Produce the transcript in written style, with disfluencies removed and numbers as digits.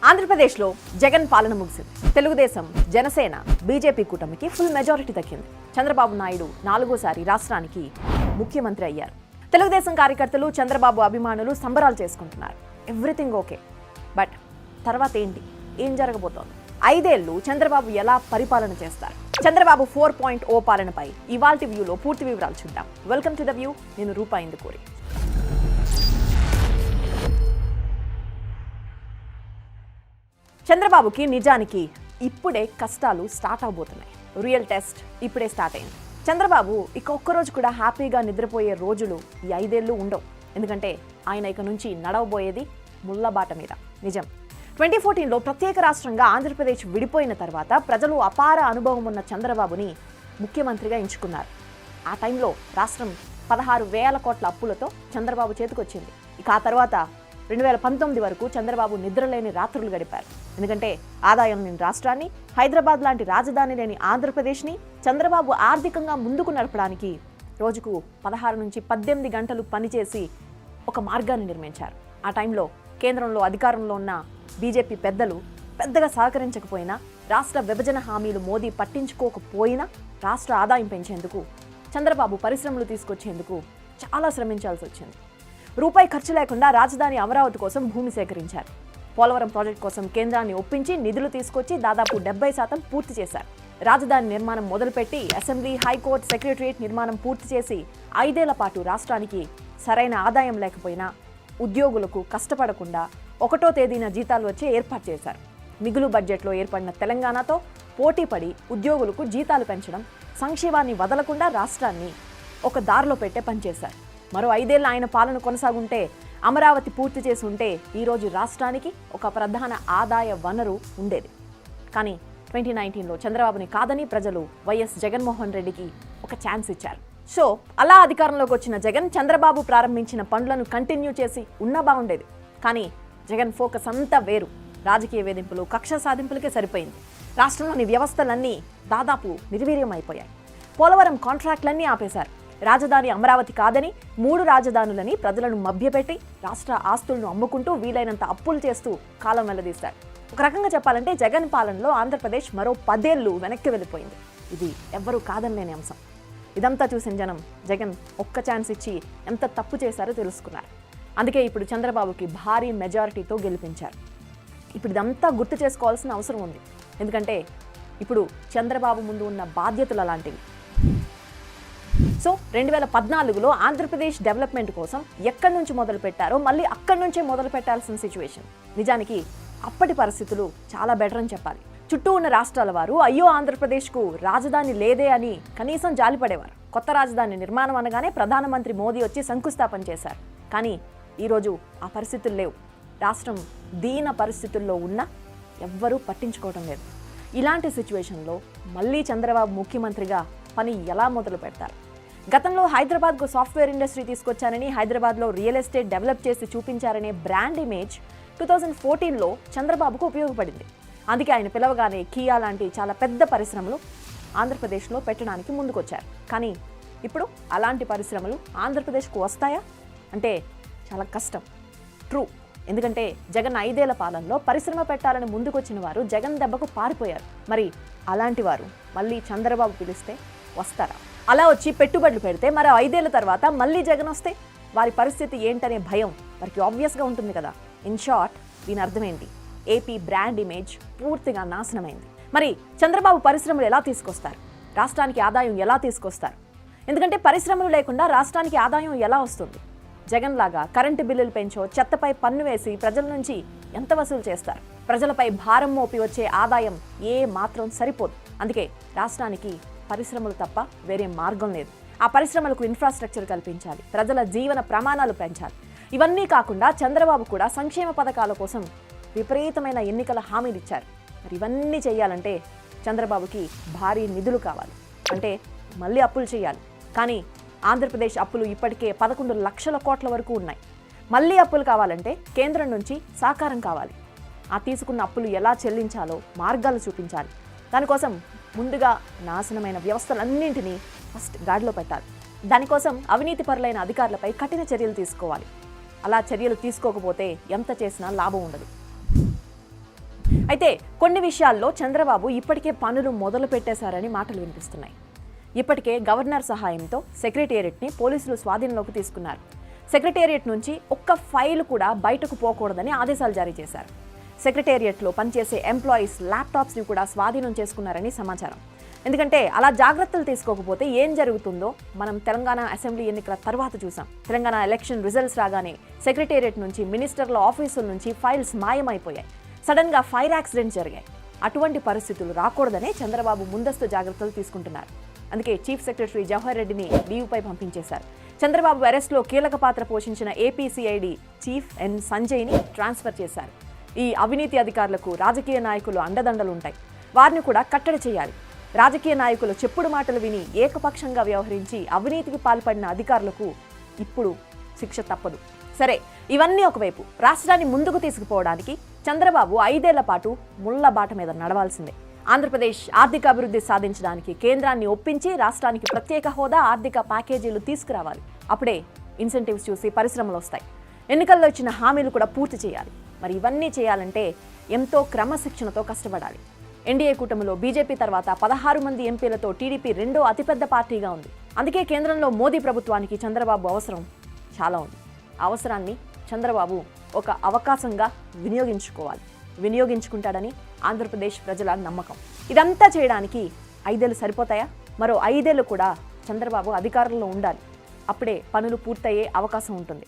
ఆంధ్రప్రదేశ్లో జగన్ పాలన ముగిసింది. తెలుగుదేశం, జనసేన, బీజేపీ కూటమికి ఫుల్ మెజారిటీ దక్కింది. చంద్రబాబు నాయుడు 4వ సారి రాష్ట్రానికి ముఖ్యమంత్రి అయ్యారు. తెలుగుదేశం కార్యకర్తలు, చంద్రబాబు అభిమానులు సంబరాలు చేసుకుంటున్నారు. Everything okay. బట్ తర్వాత ఏంటి? ఏం జరగబోతోంది? 5 ఏళ్లు చంద్రబాబు ఎలా పరిపాలన చేస్తారు? చంద్రబాబు 4.0 పాలనపై ఇవాల్టి వ్యూలో పూర్తి వివరాలు చూద్దాం. Welcome to the view. నేను రూపా ఇందుకూరి. చంద్రబాబుకి నిజానికి ఇప్పుడే కష్టాలు స్టార్ట్ అవబోతున్నాయి. రియల్ టెస్ట్ ఇప్పుడే స్టార్ట్ అయింది. చంద్రబాబు ఇక ఒక్కరోజు కూడా హ్యాపీగా నిద్రపోయే రోజులు ఈ 5 ఏళ్ళు ఉండవు. ఎందుకంటే ఆయన ఇక నుంచి నడవబోయేది ముళ్ళబాట మీద. నిజం, 2014లో ప్రత్యేక రాష్ట్రంగా ఆంధ్రప్రదేశ్ విడిపోయిన తర్వాత ప్రజలు అపార అనుభవం ఉన్న చంద్రబాబుని ముఖ్యమంత్రిగా ఎంచుకున్నారు. ఆ టైంలో రాష్ట్రం 16,000 కోట్ల అప్పులతో చంద్రబాబు చేతికొచ్చింది. ఇక ఆ తర్వాత 2019 వరకు చంద్రబాబు నిద్రలేని రాత్రులు గడిపారు. ఎందుకంటే ఆదాయం లేని రాష్ట్రాన్ని, హైదరాబాద్ లాంటి రాజధాని లేని ఆంధ్రప్రదేశ్ని చంద్రబాబు ఆర్థికంగా ముందుకు నడపడానికి రోజుకు 16 నుంచి 18 గంటలు పనిచేసి ఒక మార్గాన్ని నిర్మించారు. ఆ టైంలో కేంద్రంలో అధికారంలో ఉన్న బీజేపీ పెద్దలు పెద్దగా సహకరించకపోయినా, రాష్ట్ర విభజన హామీలు మోదీ పట్టించుకోకపోయినా రాష్ట్ర ఆదాయం పెంచేందుకు, చంద్రబాబు పరిశ్రమలు తీసుకొచ్చేందుకు చాలా శ్రమించాల్సి వచ్చింది. రూపాయి ఖర్చు లేకుండా రాజధాని అమరావతి కోసం భూమి సేకరించారు. పోలవరం ప్రాజెక్టు కోసం కేంద్రాన్ని ఒప్పించి నిధులు తీసుకొచ్చి దాదాపు 70% పూర్తి చేశారు. రాజధాని నిర్మాణం మొదలుపెట్టి అసెంబ్లీ, హైకోర్టు, సెక్రటరియట్ నిర్మాణం పూర్తి చేసి 5 ఏళ్ల పాటు రాష్ట్రానికి సరైన ఆదాయం లేకపోయినా ఉద్యోగులకు కష్టపడకుండా 1వ తేదీన జీతాలు వచ్చే ఏర్పాటు చేశారు. మిగులు బడ్జెట్లో ఏర్పడిన తెలంగాణతో పోటీపడి ఉద్యోగులకు జీతాలు పెంచడం, సంక్షేమాన్ని వదలకుండా రాష్ట్రాన్ని ఒక దారిలో పెట్టే పనిచేశారు. మరో 5 ఏళ్ళు ఆయన పాలన కొనసాగుంటే, అమరావతి పూర్తి చేసి ఉంటే ఈరోజు రాష్ట్రానికి ఒక ప్రధాన ఆదాయ వనరు ఉండేది. కానీ 2019లో చంద్రబాబుని కాదని ప్రజలు వైఎస్ జగన్మోహన్ రెడ్డికి ఒక ఛాన్స్ ఇచ్చారు. సో అలా అధికారంలోకి వచ్చిన జగన్ చంద్రబాబు ప్రారంభించిన పనులను కంటిన్యూ చేసి ఉన్నా బాగుండేది. కానీ జగన్ ఫోకస్ అంతా వేరు. రాజకీయ వేధింపులు, కక్ష సాధింపులకే సరిపోయింది. రాష్ట్రంలోని వ్యవస్థలన్నీ దాదాపు నిర్వీర్యం అయిపోయాయి. పోలవరం కాంట్రాక్టులన్నీ ఆపేశారు. రాజధాని అమరావతి కాదని 3 రాజధానులని ప్రజలను మభ్యపెట్టి రాష్ట్ర ఆస్తులను అమ్ముకుంటూ వీలైనంత అప్పులు చేస్తూ కాలం వెల్లదీశారు. ఒక రకంగా చెప్పాలంటే జగన్ పాలనలో ఆంధ్రప్రదేశ్ మరో 10 ఏళ్ళు వెనక్కి వెళ్ళిపోయింది. ఇది ఎవ్వరూ కాదనలేని అంశం. ఇదంతా చూసిన జనం జగన్ ఒక్క ఛాన్స్ ఇచ్చి ఎంత తప్పు చేశారో తెలుసుకున్నారు. అందుకే ఇప్పుడు చంద్రబాబుకి భారీ మెజారిటీతో గెలిపించారు. ఇప్పుడు ఇదంతా గుర్తు చేసుకోవాల్సిన అవసరం ఉంది. ఎందుకంటే ఇప్పుడు చంద్రబాబు ముందు ఉన్న బాధ్యతలు అలాంటివి. సో 2014లో ఆంధ్రప్రదేశ్ డెవలప్మెంట్ కోసం ఎక్కడి నుంచి మొదలు పెట్టారో మళ్ళీ అక్కడి నుంచే మొదలు పెట్టాల్సిన సిచ్యువేషన్. నిజానికి అప్పటి పరిస్థితులు చాలా బెటర్ అని చెప్పాలి. చుట్టూ ఉన్న రాష్ట్రాల వారు అయ్యో ఆంధ్రప్రదేశ్కు రాజధాని లేదే అని కనీసం జాలిపడేవారు. కొత్త రాజధాని నిర్మాణం అనగానే ప్రధానమంత్రి మోదీ వచ్చి శంకుస్థాపన చేశారు. కానీ ఈరోజు ఆ పరిస్థితులు లేవు. రాష్ట్రం దీన పరిస్థితుల్లో ఉన్నా ఎవ్వరూ పట్టించుకోవడం లేదు. ఇలాంటి సిచ్యువేషన్లో మళ్ళీ చంద్రబాబు ముఖ్యమంత్రిగా పని ఎలా మొదలు పెడతారు? గతంలో హైదరాబాద్కు సాఫ్ట్వేర్ ఇండస్ట్రీ తీసుకొచ్చారని, హైదరాబాద్లో రియల్ ఎస్టేట్ డెవలప్ చేసి చూపించారనే బ్రాండ్ ఇమేజ్ 2014లో చంద్రబాబుకు ఉపయోగపడింది. అందుకే ఆయన పిలవగానే కియా లాంటి చాలా పెద్ద పరిశ్రమలు ఆంధ్రప్రదేశ్లో పెట్టడానికి ముందుకొచ్చారు. కానీ ఇప్పుడు అలాంటి పరిశ్రమలు ఆంధ్రప్రదేశ్కు వస్తాయా అంటే చాలా కష్టం. ట్రూ. ఎందుకంటే జగన్ 5 ఏళ్ల పాలనలో పరిశ్రమ పెట్టాలని ముందుకొచ్చిన వారు జగన్ దెబ్బకు పారిపోయారు. మరి అలాంటి వారు మళ్ళీ చంద్రబాబు పిలిస్తే వస్తారా? అలా వచ్చి పెట్టుబడులు పెడితే మరి 5 ఏళ్ల తర్వాత మళ్ళీ జగన్ వస్తే వారి పరిస్థితి ఏంటనే భయం వారికి ఆబ్వియస్గా ఉంటుంది కదా. ఇన్ షార్ట్, దీని అర్థమేంటి? ఏపీ బ్రాండ్ ఇమేజ్ పూర్తిగా నాశనమైంది. మరి చంద్రబాబు పరిశ్రమలు ఎలా తీసుకొస్తారు? రాష్ట్రానికి ఆదాయం ఎలా తీసుకొస్తారు? ఎందుకంటే పరిశ్రమలు లేకుండా రాష్ట్రానికి ఆదాయం ఎలా వస్తుంది? జగన్ లాగా కరెంటు బిల్లులు పెంచో, చెత్తపై పన్ను వేసి ప్రజల నుంచి ఎంత వసూలు చేస్తారు? ప్రజలపై భారం మోపి వచ్చే ఆదాయం ఏ మాత్రం సరిపోదు. అందుకే రాష్ట్రానికి పరిశ్రమలు తప్ప వేరే మార్గం లేదు. ఆ పరిశ్రమలకు ఇన్ఫ్రాస్ట్రక్చర్ కల్పించాలి, ప్రజల జీవన ప్రమాణాలు పెంచాలి. ఇవన్నీ కాకుండా చంద్రబాబు కూడా సంక్షేమ పథకాల కోసం విపరీతమైన ఎన్నికల హామీలు ఇచ్చారు. మరి ఇవన్నీ చేయాలంటే చంద్రబాబుకి భారీ నిధులు కావాలి. అంటే మళ్ళీ అప్పులు చేయాలి. కానీ ఆంధ్రప్రదేశ్ అప్పులు ఇప్పటికే 11 లక్షల కోట్ల వరకు ఉన్నాయి. మళ్ళీ అప్పులు కావాలంటే కేంద్రం నుంచి సహకారం కావాలి. ఆ తీసుకున్న అప్పులు ఎలా చెల్లించాలో మార్గాలు చూపించాలి. దానికోసం ముందుగా నాశనమైన వ్యవస్థలన్నింటినీ ఫస్ట్ గాడిలో పెట్టాలి. దానికోసం అవినీతిపరులైన అధికారులపై కఠిన చర్యలు తీసుకోవాలి. అలా చర్యలు తీసుకోకపోతే ఎంత చేసినా లాభం ఉండదు. అయితే కొన్ని విషయాల్లో చంద్రబాబు ఇప్పటికే పనులు మొదలు పెట్టేశారని మాటలు వినిపిస్తున్నాయి. ఇప్పటికే గవర్నర్ సహాయంతో సెక్రటేరియట్ని పోలీసులు స్వాధీనంలోకి తీసుకున్నారు. సెక్రటేరియట్ నుంచి ఒక్క ఫైల్ కూడా బయటకు పోకూడదని ఆదేశాలు జారీ చేశారు. సెక్రటేరియట్లో పనిచేసే ఎంప్లాయీస్ ల్యాప్టాప్స్ని కూడా స్వాధీనం చేసుకున్నారని సమాచారం. ఎందుకంటే అలా జాగ్రత్తలు తీసుకోకపోతే ఏం జరుగుతుందో మనం తెలంగాణ అసెంబ్లీ ఎన్నికల తర్వాత చూసాం. తెలంగాణ ఎలక్షన్ రిజల్ట్స్ రాగానే సెక్రటేరియట్ నుంచి మినిస్టర్ల ఆఫీసుల నుంచి ఫైల్స్ మాయమైపోయాయి. సడన్గా ఫైర్ యాక్సిడెంట్ జరిగాయి. అటువంటి పరిస్థితులు రాకూడదనే చంద్రబాబు ముందస్తు జాగ్రత్తలు తీసుకుంటున్నారు. అందుకే చీఫ్ సెక్రటరీ జవహర్ రెడ్డిని లీవ్పై పంపించేశారు. చంద్రబాబు అరెస్ట్లో కీలక పాత్ర పోషించిన ఏపీసీఐడి చీఫ్ ఎన్ సంజయ్ని ట్రాన్స్ఫర్ చేశారు. ఈ అవినీతి అధికారులకు రాజకీయ నాయకులు అండదండలుంటాయి. వారిని కూడా కట్టడి చేయాలి. రాజకీయ నాయకులు చెప్పుడు మాటలు విని ఏకపక్షంగా వ్యవహరించి అవినీతికి పాల్పడిన అధికారులకు ఇప్పుడు శిక్ష తప్పదు. సరే, ఇవన్నీ ఒకవైపు, రాష్ట్రాన్ని ముందుకు తీసుకుపోవడానికి చంద్రబాబు 5 ఏళ్ల పాటు ముళ్ల బాట మీద నడవాల్సిందే. ఆంధ్రప్రదేశ్ ఆర్థిక అభివృద్ధి సాధించడానికి కేంద్రాన్ని ఒప్పించి రాష్ట్రానికి ప్రత్యేక హోదా, ఆర్థిక ప్యాకేజీలు తీసుకురావాలి. అప్పుడే ఇన్సెంటివ్స్ చూసి పరిశ్రమలు వస్తాయి. ఎన్నికల్లో ఇచ్చిన హామీలు కూడా పూర్తి చేయాలి. మరి ఇవన్నీ చేయాలంటే ఎంతో క్రమశిక్షణతో కష్టపడాలి. ఎన్డీఏ కూటమిలో బీజేపీ తర్వాత 16 మంది ఎంపీలతో టీడీపీ రెండో అతిపెద్ద పార్టీగా ఉంది. అందుకే కేంద్రంలో మోదీ ప్రభుత్వానికి చంద్రబాబు అవసరం చాలా ఉంది. అవసరాన్ని చంద్రబాబు ఒక అవకాశంగా వినియోగించుకుంటాడని ఆంధ్రప్రదేశ్ ప్రజల నమ్మకం. ఇదంతా చేయడానికి 5 ఏళ్ళు సరిపోతాయా? మరో 5 ఏళ్ళు కూడా చంద్రబాబు అధికారంలో ఉండాలి. అప్పుడే పనులు పూర్తయ్యే అవకాశం ఉంటుంది.